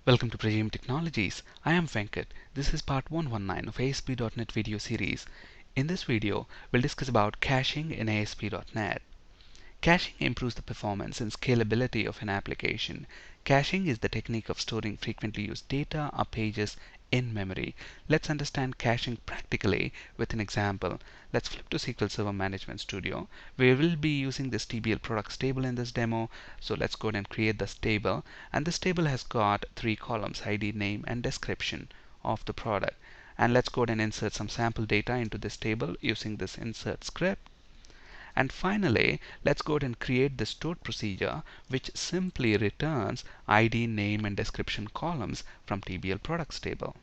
Welcome to Pragim Technologies. I am Venkat. This is part 119 of ASP.NET video series. In this video, we'll discuss about caching in ASP.NET. Caching improves the performance and scalability of an application. Caching is the technique of storing frequently used data or pages in memory. Let's understand caching practically with an example. Let's flip to SQL Server Management Studio. We will be using this TBL products table in this demo. So let's go ahead and create this table. And this table has got three columns: ID, name, and description of the product. And let's go ahead and insert some sample data into this table using this insert script. And finally, let's go ahead and create the stored procedure which simply returns ID, name, and description columns from TBL products table.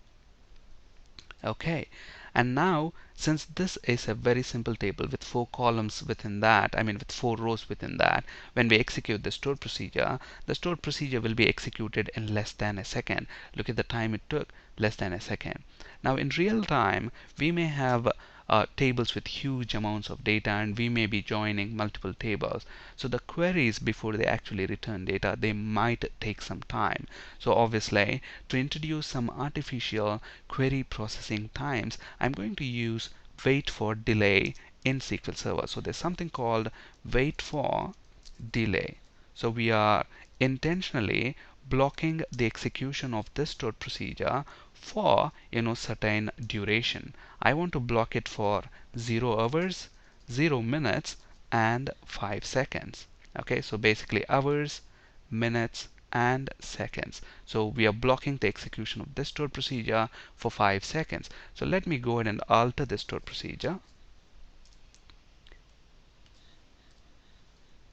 Okay, and now since this is a very simple table with four columns within that, with four rows within that, when we execute the stored procedure will be executed in less than a second. Look at the time it took, less than a second. Now in real time, we may have tables with huge amounts of data, and we may be joining multiple tables. So the queries, before they actually return data, they might take some time. So obviously, to introduce some artificial query processing times, I'm going to use wait for delay in SQL Server. So there's something called wait for delay. So we are intentionally blocking the execution of this stored procedure for certain duration. I want to block it for 0 hours, 0 minutes, and 5 seconds. Okay, so basically hours, minutes, and seconds. So we are blocking the execution of this stored procedure for 5 seconds. So let me go ahead and alter this stored procedure.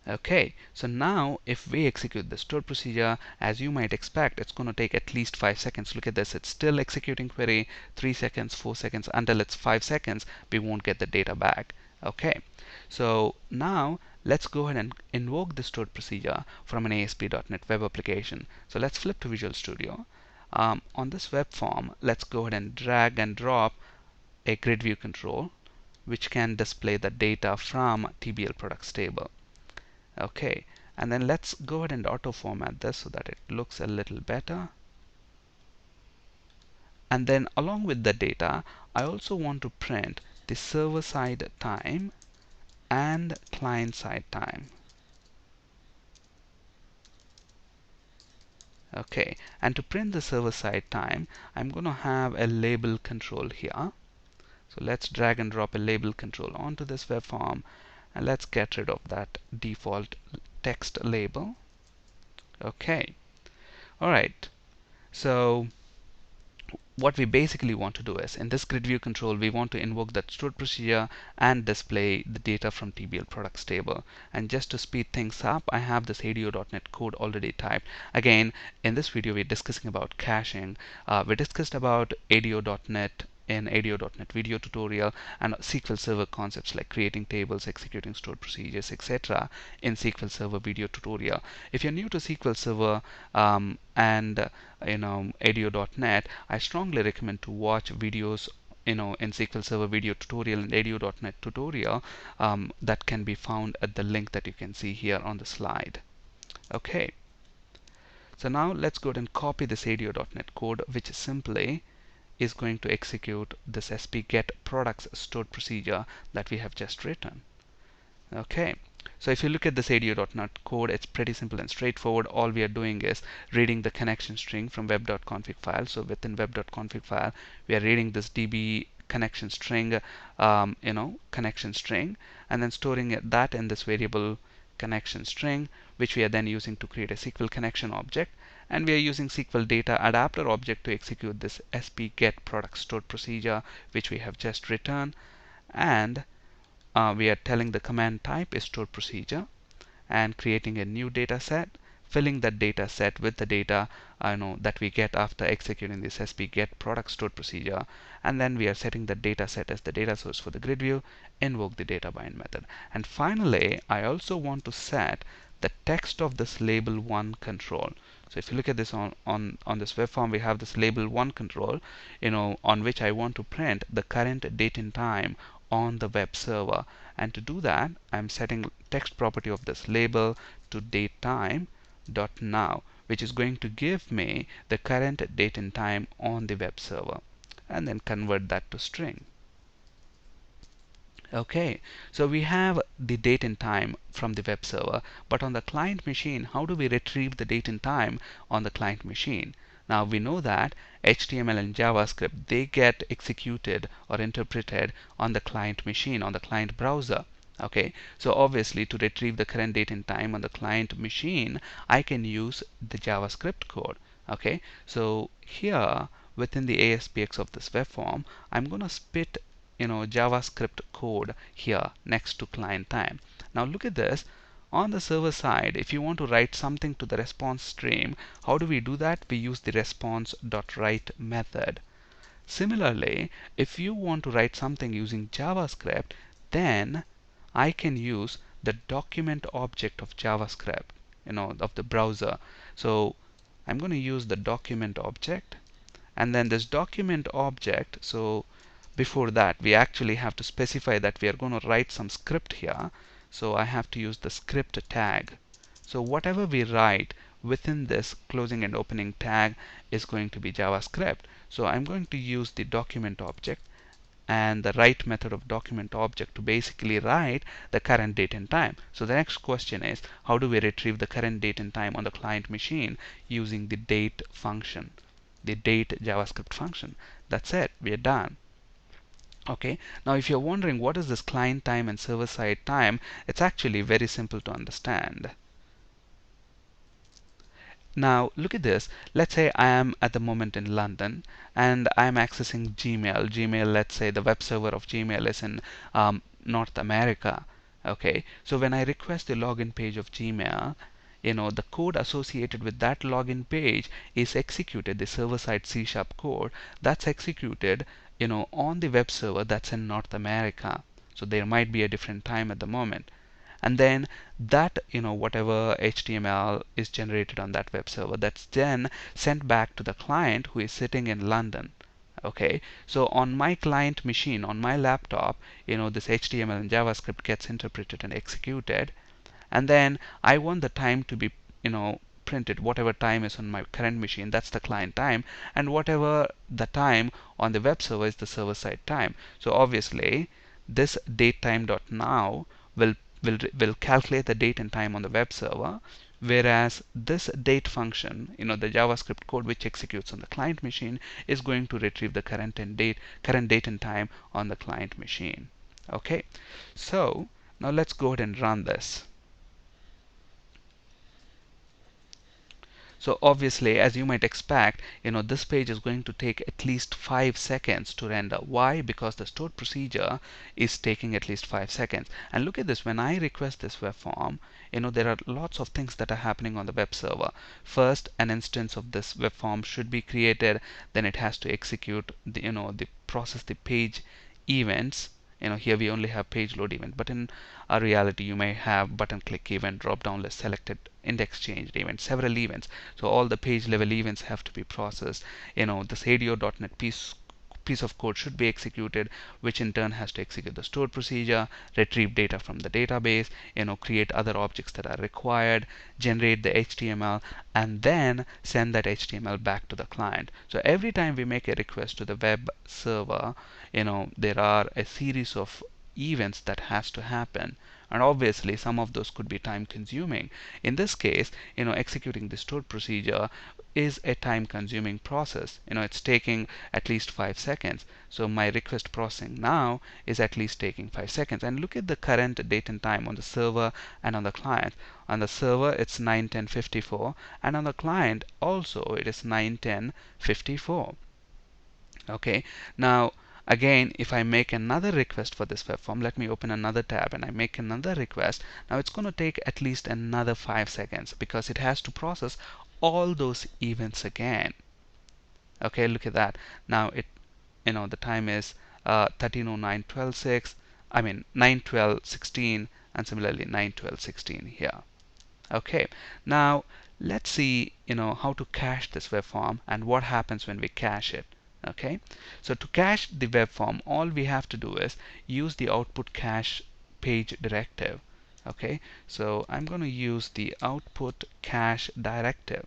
Okay, so now if we execute the stored procedure, as you might expect, it's going to take at least 5 seconds. Look at this, it's still executing query, 3 seconds, 4 seconds, until it's 5 seconds, we won't get the data back. Okay, so now let's go ahead and invoke the stored procedure from an ASP.NET web application. So let's flip to Visual Studio. On this web form, let's go ahead and drag and drop a grid view control which can display the data from TBL products table. Okay, and then let's go ahead and auto format this so that it looks a little better. And then along with the data, I also want to print the server side time and client side time. Okay, and to print the server side time, I'm going to have a label control here. So let's drag and drop a label control onto this web form, and let's get rid of that default text label. Okay, alright, so what we basically want to do is, in this grid view control, we want to invoke that stored procedure and display the data from TBL products table. And just to speed things up, I have this ADO.NET code already typed. Again, in this video, we're discussing about caching. We discussed about ADO.NET in ADO.NET video tutorial, and SQL Server concepts like creating tables, executing stored procedures, etc. in SQL Server video tutorial. If you're new to SQL Server and ADO.NET, I strongly recommend to watch videos in SQL Server video tutorial and ADO.NET tutorial that can be found at the link that you can see here on the slide. Okay, so now let's go ahead and copy this ADO.NET code, which simply is going to execute this sp-get products stored procedure that we have just written. Okay, so if you look at this ADO.NET code, it's pretty simple and straightforward. All we are doing is reading the connection string from web.config file. So within web.config file, we are reading this db connection string, connection string, and then storing that in this variable connection string, which we are then using to create a SQL connection object. And we are using SQL data adapter object to execute this sp-get product stored procedure, which we have just written. And we are telling the command type is stored procedure, and creating a new data set, filling that data set with the data that we get after executing this sp-get product stored procedure. And then we are setting the data set as the data source for the grid view, invoke the data bind method. And finally, I also want to set the text of this label 1 control. So if you look at this on this web form, we have this label 1 control, on which I want to print the current date and time on the web server. And to do that, I'm setting text property of this label to date time dot now, which is going to give me the current date and time on the web server, and then convert that to string. Okay, so we have the date and time from the web server, but on the client machine, how do we retrieve the date and time on the client machine? Now we know that HTML and JavaScript, they get executed or interpreted on the client machine, on the client browser. Okay, so obviously to retrieve the current date and time on the client machine, I can use the JavaScript code. Okay, so here within the ASPX of this web form, I'm going to spit JavaScript code here next to client time. Now look at this. On the server side, if you want to write something to the response stream, how do we do that? We use the response.write method. Similarly, if you want to write something using JavaScript, then I can use the document object of JavaScript, of the browser. So I'm going to use the document object, and then this document object, so before that we actually have to specify that we are going to write some script here. So I have to use the script tag. So whatever we write within this closing and opening tag is going to be JavaScript. So I'm going to use the document object and the write method of document object to basically write the current date and time. So the next question is, how do we retrieve the current date and time on the client machine using the date function, the date JavaScript function? That's it, we are done. Okay, now if you're wondering what is this client time and server side time, it's actually very simple to understand. Now look at this. Let's say I am at the moment in London and I am accessing Gmail. Gmail, let's say the web server of Gmail is in North America. Okay, so when I request the login page of Gmail, the code associated with that login page is executed, the server-side C# code that's executed on the web server that's in North America. So there might be a different time at the moment. And then that, whatever HTML is generated on that web server, that's then sent back to the client who is sitting in London. Okay, so on my client machine, on my laptop, this HTML and JavaScript gets interpreted and executed. And then I want the time to be, printed. Whatever time is on my current machine, that's the client time, and whatever the time on the web server is the server side time. So obviously this datetime.now will calculate the date and time on the web server, whereas this date function, the JavaScript code which executes on the client machine, is going to retrieve the current date and time on the client machine. Okay, so now let's go ahead and run this. So obviously, as you might expect, this page is going to take at least 5 seconds to render. Why? Because the stored procedure is taking at least 5 seconds. And look at this, when I request this web form, there are lots of things that are happening on the web server. First, an instance of this web form should be created, then it has to execute the process the page events. Here we only have page load event, but in our reality you may have button click event, drop down list selected, index changed event, several events. So all the page level events have to be processed. This ADO.NET piece of code should be executed, which in turn has to execute the stored procedure, retrieve data from the database, create other objects that are required, generate the HTML, and then send that HTML back to the client. So every time we make a request to the web server, there are a series of events that has to happen, and obviously some of those could be time consuming. In this case, executing the stored procedure is a time consuming process. It's taking at least 5 seconds. So my request processing now is at least taking 5 seconds. And look at the current date and time on the server and on the client. On the server it's 9:10:54, and on the client also it is 9:10:54. Okay, now again, if I make another request for this web form, let me open another tab and I make another request. Now it's going to take at least another 5 seconds because it has to process all those events again. Okay, look at that. Now the time is 13:09:12:6. I mean 9:12:16, and similarly 9:12:16 here. Okay, now let's see how to cache this web form and what happens when we cache it. Okay, so to cache the web form, all we have to do is use the output cache page directive. Okay, so I'm going to use the output cache directive.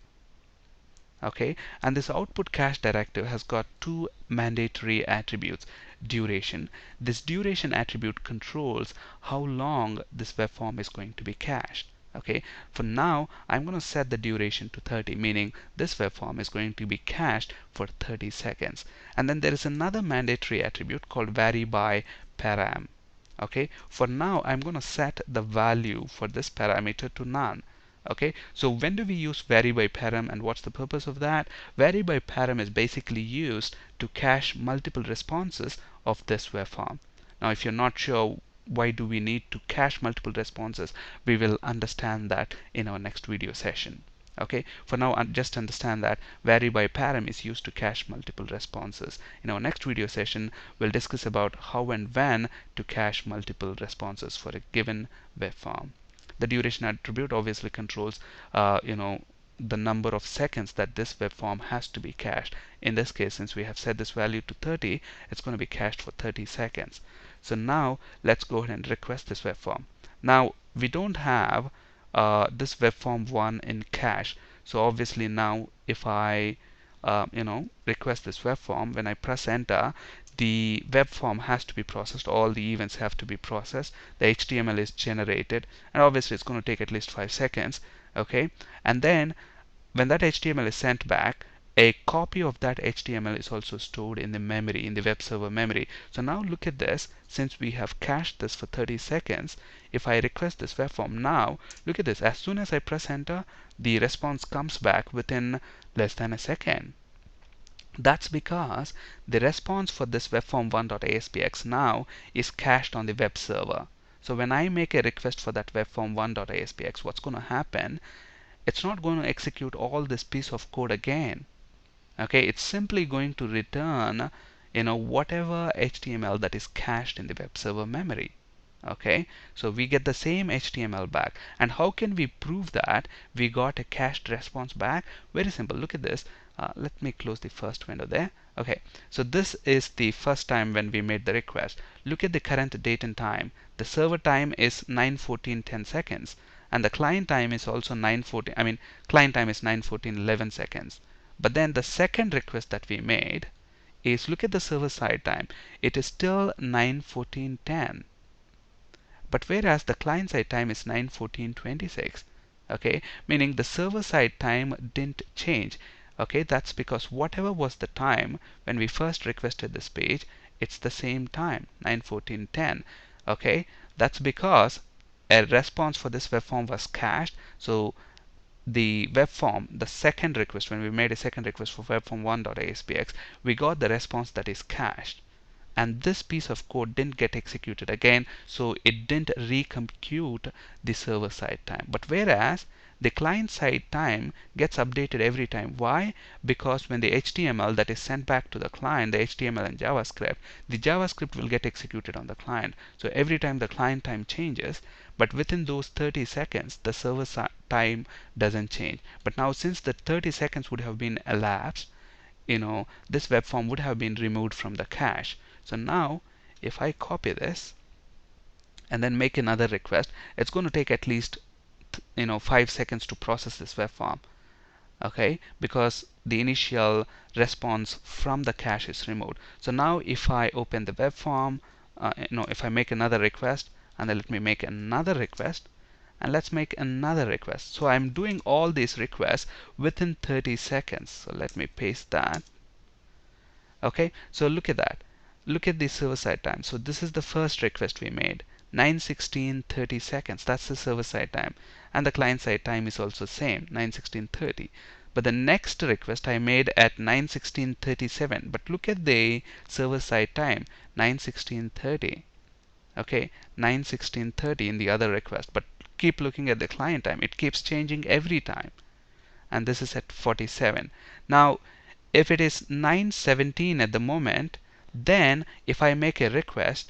Okay, and this output cache directive has got two mandatory attributes. Duration. This duration attribute controls how long this web form is going to be cached. Okay, for now I'm going to set the duration to 30, meaning this web form is going to be cached for 30 seconds. And then there is another mandatory attribute called vary by param. Okay, for now I'm going to set the value for this parameter to none. Okay, so when do we use vary by param, and what's the purpose of that? Vary by param is basically used to cache multiple responses of this web form. Now if you're not sure why do we need to cache multiple responses, we will understand that in our next video session. Okay, for now just understand that vary by param is used to cache multiple responses. In our next video session we'll discuss about how and when to cache multiple responses for a given web form. The duration attribute obviously controls the number of seconds that this web form has to be cached. In this case, since we have set this value to 30, it's going to be cached for 30 seconds. So now let's go ahead and request this web form. Now we don't have this web form 1 in cache, so obviously now if I request this web form, when I press enter, the web form has to be processed, all the events have to be processed, the HTML is generated, and obviously it's going to take at least 5 seconds. Okay, and then when that HTML is sent back, a copy of that HTML is also stored in the memory, in the web server memory. So now look at this, since we have cached this for 30 seconds, if I request this web form now, look at this, as soon as I press enter, the response comes back within less than a second. That's because the response for this webform1.aspx now is cached on the web server. So when I make a request for that webform1.aspx, what's going to happen? It's not going to execute all this piece of code again. Okay, it's simply going to return whatever HTML that is cached in the web server memory. Okay, so we get the same HTML back. And how can we prove that we got a cached response back? Very simple. Look at this. Let me close the first window there. Okay, so this is the first time when we made the request. Look at the current date and time. The server time is 9:14:10 seconds, and the client time is also 9:14. I mean, client time is 9:14:11 seconds. But then the second request that we made is, look at the server side time. It is still 9:14:10. But whereas the client side time is 9:14:26. Okay, meaning the server side time didn't change. Okay, that's because whatever was the time when we first requested this page, it's the same time, 9:14:10. Okay, that's because a response for this web form was cached. So the web form, the second request, when we made a second request for webform1.aspx, we got the response that is cached. And this piece of code didn't get executed again, so it didn't recompute the server side time. But whereas the client side time gets updated every time. Why? Because when the HTML that is sent back to the client, the HTML and JavaScript, the JavaScript will get executed on the client. So every time the client time changes, but within those 30 seconds the server time doesn't change. But now since the 30 seconds would have been elapsed, this web form would have been removed from the cache. So now if I copy this and then make another request, it's going to take at least 5 seconds to process this web form. Okay, because the initial response from the cache is removed. So now if I open the web form, if I make another request, and then let me make another request, and let's make another request. So I'm doing all these requests within 30 seconds. So let me paste that. Okay, so look at that. Look at the server side time. So this is the first request we made, 9:16:30 seconds. That's the server side time, and the client side time is also same, 9:16:30. But the next request I made at 9:16:37. But look at the server side time, 9:16:30. Okay, 9:16:30 in the other request. But keep looking at the client time, it keeps changing every time. And this is at 47. Now if it is 9:17 at the moment, then if I make a request,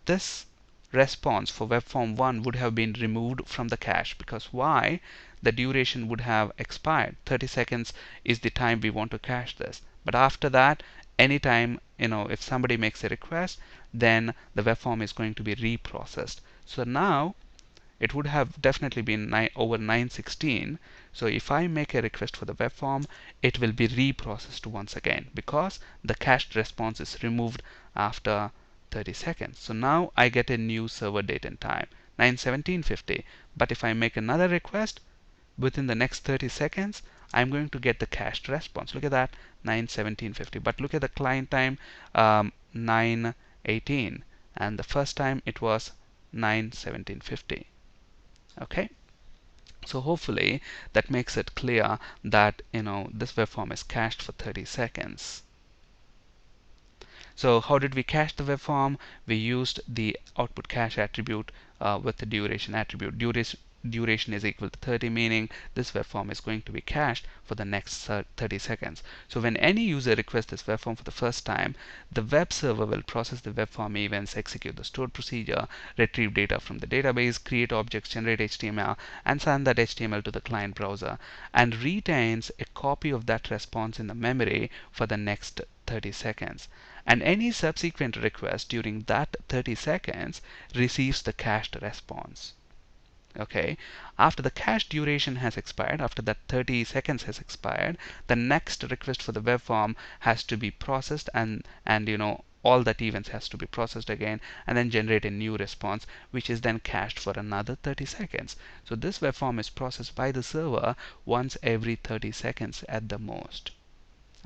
this response for webform1 would have been removed from the cache. Because why? The duration would have expired. 30 seconds is the time we want to cache this. But after that, anytime if somebody makes a request, then the web form is going to be reprocessed. So now it would have definitely been over 916. So if I make a request for the web form, it will be reprocessed once again because the cached response is removed after 30 seconds. So now I get a new server date and time, 9:17:50. But if I make another request within the next 30 seconds, I'm going to get the cached response. Look at that, 9:17:50. But look at the client time, 9:18, and the first time it was 9:17:50. Okay, so hopefully that makes it clear that this web form is cached for 30 seconds. So how did we cache the web form? We used the output cache attribute with the duration attribute. Duration is equal to 30, meaning this web form is going to be cached for the next 30 seconds. So when any user requests this web form for the first time, the web server will process the web form events, execute the stored procedure, retrieve data from the database, create objects, generate HTML, and send that HTML to the client browser, and retains a copy of that response in the memory for the next 30 seconds. And any subsequent request during that 30 seconds receives the cached response. Okay, after the cache duration has expired, after that 30 seconds has expired, the next request for the web form has to be processed, and all that events has to be processed again, and then generate a new response, which is then cached for another 30 seconds. So this web form is processed by the server once every 30 seconds at the most.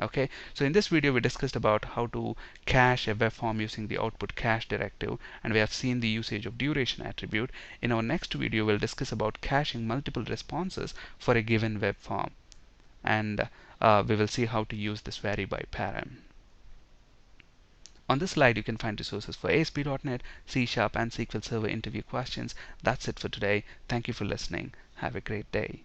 Okay, so in this video we discussed about how to cache a web form using the output cache directive, and we have seen the usage of duration attribute. In our next video we'll discuss about caching multiple responses for a given web form, and we will see how to use this vary by param. On this slide you can find resources for ASP.NET, C#, and SQL Server interview questions. That's it for today. Thank you for listening. Have a great day.